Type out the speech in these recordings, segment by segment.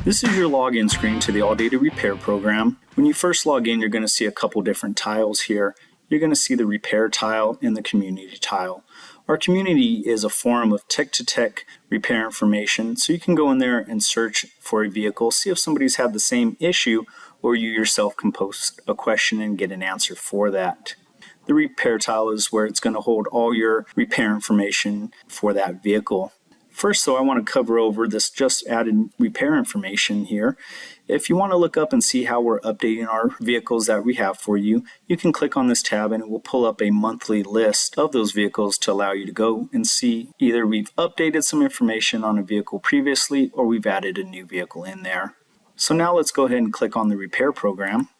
This is your login screen to the ALLDATA repair program. When you first log in, you're going to see a couple different tiles here. You're going to see the repair tile and the community tile. Our community is a forum of tech-to-tech repair information, so you can go in there and search for a vehicle, see if somebody's had the same issue, or you yourself can post a question and get an answer for that. The repair tile is where it's going to hold all your repair information for that vehicle. First, though, I want to cover over this just added repair information here. If you want to look up and see how we're updating our vehicles that we have for you, you can click on this tab and it will pull up a monthly list of those vehicles to allow you to go and see either we've updated some information on a vehicle previously or we've added a new vehicle in there. So now let's go ahead and click on the repair program.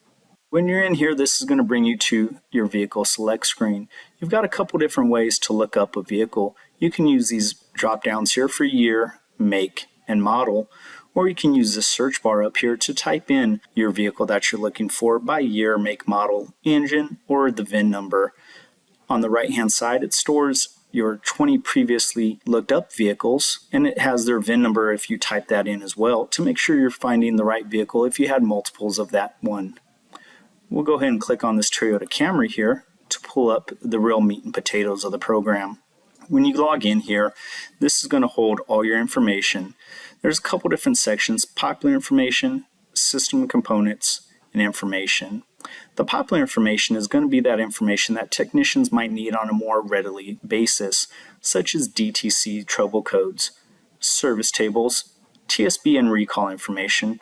When you're in here, this is going to bring you to your vehicle select screen. You've got a couple different ways to look up a vehicle. You can use these drop downs here for year, make, and model, or you can use this search bar up here to type in your vehicle that you're looking for by year, make, model, engine, or the VIN number. On the right hand side, it stores your 20 previously looked up vehicles, and it has their VIN number if you type that in as well to make sure you're finding the right vehicle if you had multiples of that one. We'll go ahead and click on this Toyota Camry here to pull up the real meat and potatoes of the program. When you log in here, this is going to hold all your information. There's a couple different sections: popular information, system components, and information. The popular information is going to be that information that technicians might need on a more readily basis, such as DTC trouble codes, service tables, TSB and recall information,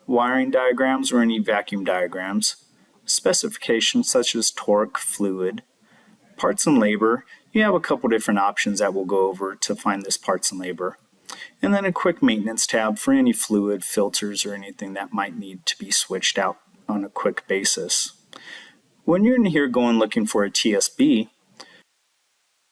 wiring diagrams or any vacuum diagrams, specifications such as torque, fluid, parts and labor. You have a couple different options that we'll go over to find this parts and labor. And then a quick maintenance tab for any fluid, filters, or anything that might need to be switched out on a quick basis. When you're in here going looking for a TSB,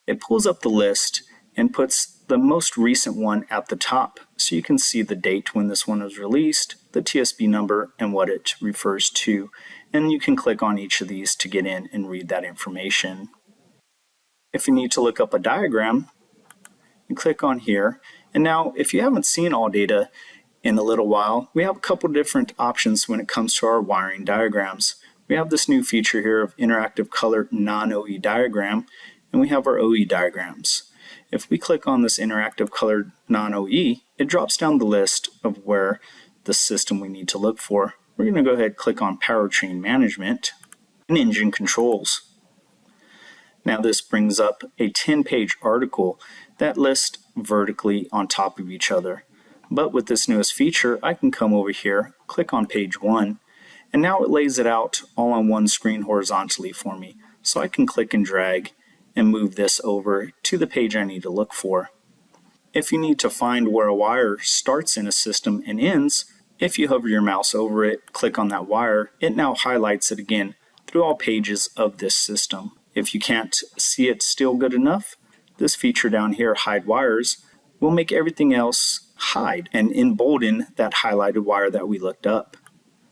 it pulls up the list and puts the most recent one at the top, so you can see the date when this one was released, the TSB number, and what it refers to. And you can click on each of these to get in and read that information. If you need to look up a diagram, you click on here. And now, if you haven't seen ALLDATA in a little while, we have a couple different options when it comes to our wiring diagrams. We have this new feature here of interactive color non-OE diagram, and we have our OE diagrams. If we click on this interactive colored non-OE, it drops down the list of where the system we need to look for. We're going to go ahead and click on powertrain management and engine controls. Now this brings up a 10-page article that lists vertically on top of each other. But with this newest feature, I can come over here, click on page 1, and now it lays it out all on one screen horizontally for me. So I can click and drag and move this over to the page I need to look for. If you need to find where a wire starts in a system and ends, if you hover your mouse over it, click on that wire, it now highlights it again through all pages of this system. If you can't see it still good enough, this feature down here, Hide Wires, will make everything else hide and embolden that highlighted wire that we looked up.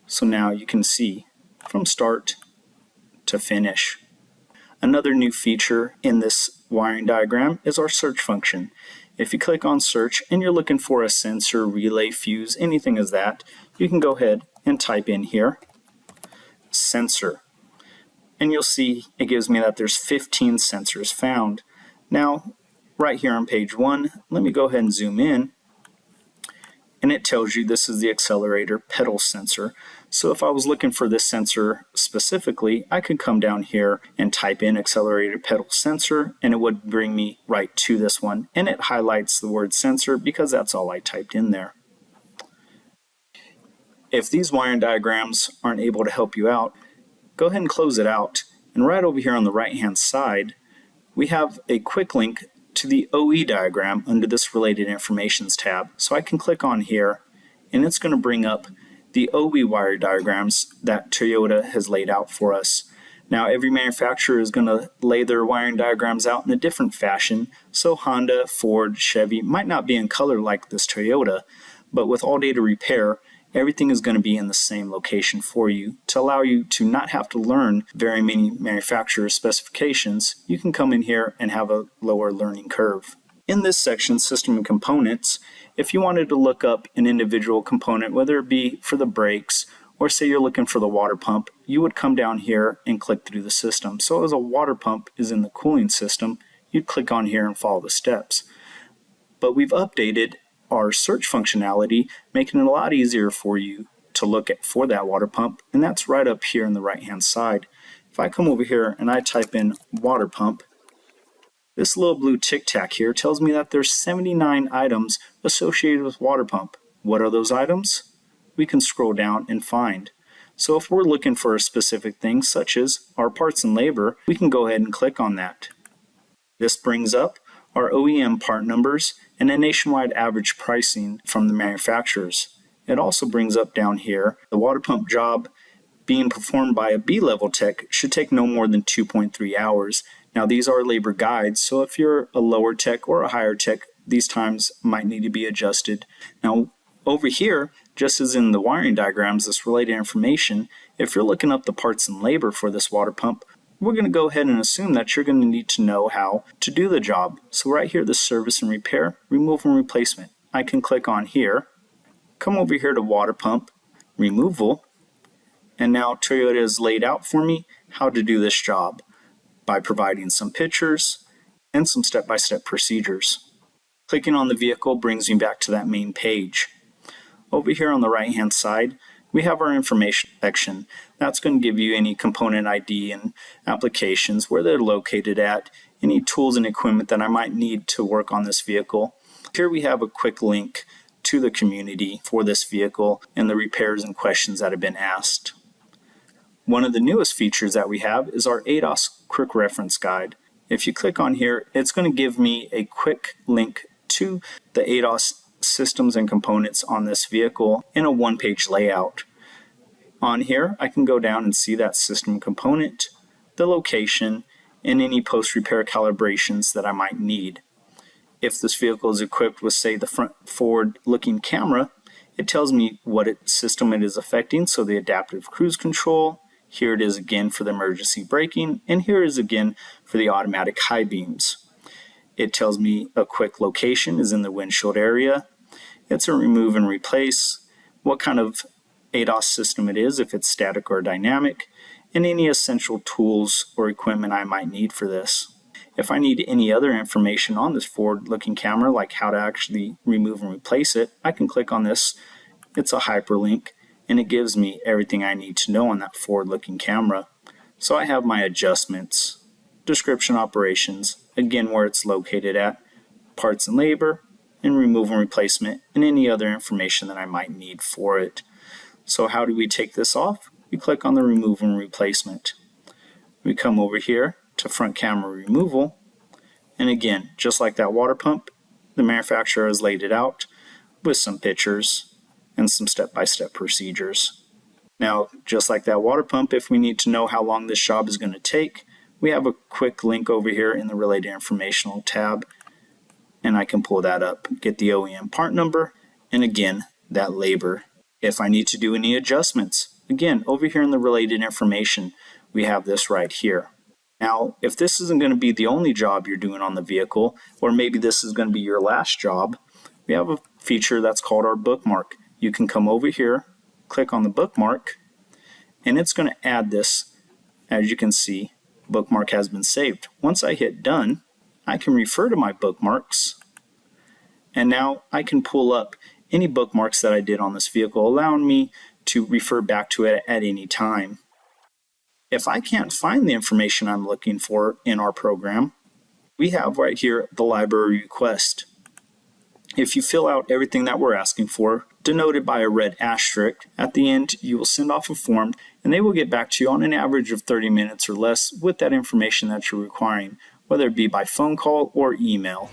So now you can see from start to finish. Another new feature in this wiring diagram is our search function. If you click on search and you're looking for a sensor, relay, fuse, anything as that, you can go ahead and type in here, sensor. And you'll see it gives me that there's 15 sensors found. Now, right here on page 1, let me go ahead and zoom in. And it tells you this is the accelerator pedal sensor. So if I was looking for this sensor specifically, I could come down here and type in accelerator pedal sensor, and it would bring me right to this one. And it highlights the word sensor because that's all I typed in there. If these wiring diagrams aren't able to help you out, go ahead and close it out. And right over here on the right hand side, we have a quick link to the OE diagram under this related informations tab. So I can click on here and it's going to bring up the OE wire diagrams that Toyota has laid out for us. Now every manufacturer is going to lay their wiring diagrams out in a different fashion. So Honda, Ford, Chevy might not be in color like this Toyota, but with ALLDATA Repair, everything is going to be in the same location for you to allow you to not have to learn very many manufacturer specifications. You can come in here and have a lower learning curve. In this section, System and Components, if you wanted to look up an individual component, whether it be for the brakes or say you're looking for the water pump, you would come down here and click through the system. So as a water pump is in the cooling system, you'd click on here and follow the steps. But we've updated our search functionality, making it a lot easier for you to look at for that water pump, and that's right up here on the right hand side. If I come over here and I type in water pump, this little blue tic tac here tells me that there's 79 items associated with water pump. What are those items? We can scroll down and find. So if we're looking for a specific thing, such as our parts and labor, we can go ahead and click on that. This brings up our OEM part numbers and a nationwide average pricing from the manufacturers. It also brings up down here the water pump job being performed by a B-level tech should take no more than 2.3 hours. Now these are labor guides, so if you're a lower tech or a higher tech, these times might need to be adjusted. Now over here, just as in the wiring diagrams, this related information, if you're looking up the parts and labor for this water pump, we're going to go ahead and assume that you're going to need to know how to do the job. So right here, the service and repair, removal and replacement. I can click on here, come over here to water pump, removal, and now Toyota has laid out for me how to do this job by providing some pictures and some step-by-step procedures. Clicking on the vehicle brings me back to that main page. Over here on the right-hand side, we have our information section. That's going to give you any component ID and applications, where they're located at, any tools and equipment that I might need to work on this vehicle. Here we have a quick link to the community for this vehicle and the repairs and questions that have been asked. One of the newest features that we have is our ADOS Quick Reference Guide. If you click on here, it's going to give me a quick link to the ADOS systems and components on this vehicle in a one-page layout. On here, I can go down and see that system component, the location, and any post-repair calibrations that I might need. If this vehicle is equipped with, say, the front forward-looking camera, it tells me what system it is affecting, so the adaptive cruise control. Here it is again for the emergency braking, and here it is again for the automatic high beams. It tells me a quick location is in the windshield area. It's a remove and replace, what kind of ADOS system it is, if it's static or dynamic, and any essential tools or equipment I might need for this. If I need any other information on this forward-looking camera, like how to actually remove and replace it, I can click on this. It's a hyperlink, and it gives me everything I need to know on that forward-looking camera. So I have my adjustments, description operations, again where it's located at, parts and labor, and removal and replacement, and any other information that I might need for it. So how do we take this off? We click on the removal and replacement. We come over here to front camera removal, and again, just like that water pump, the manufacturer has laid it out with some pictures and some step-by-step procedures. Now, just like that water pump, if we need to know how long this job is going to take, we have a quick link over here in the related informational tab, and I can pull that up, get the OEM part number, and again, that labor. If I need to do any adjustments, again, over here in the related information, we have this right here. Now, if this isn't going to be the only job you're doing on the vehicle, or maybe this is going to be your last job, we have a feature that's called our bookmark. You can come over here, click on the bookmark, and it's going to add this. As you can see, bookmark has been saved. Once I hit done, I can refer to my bookmarks, and now I can pull up any bookmarks that I did on this vehicle, allowing me to refer back to it at any time. If I can't find the information I'm looking for in our program, we have right here the library request. If you fill out everything that we're asking for, denoted by a red asterisk, at the end you will send off a form and they will get back to you on an average of 30 minutes or less with that information that you're requiring, whether it be by phone call or email.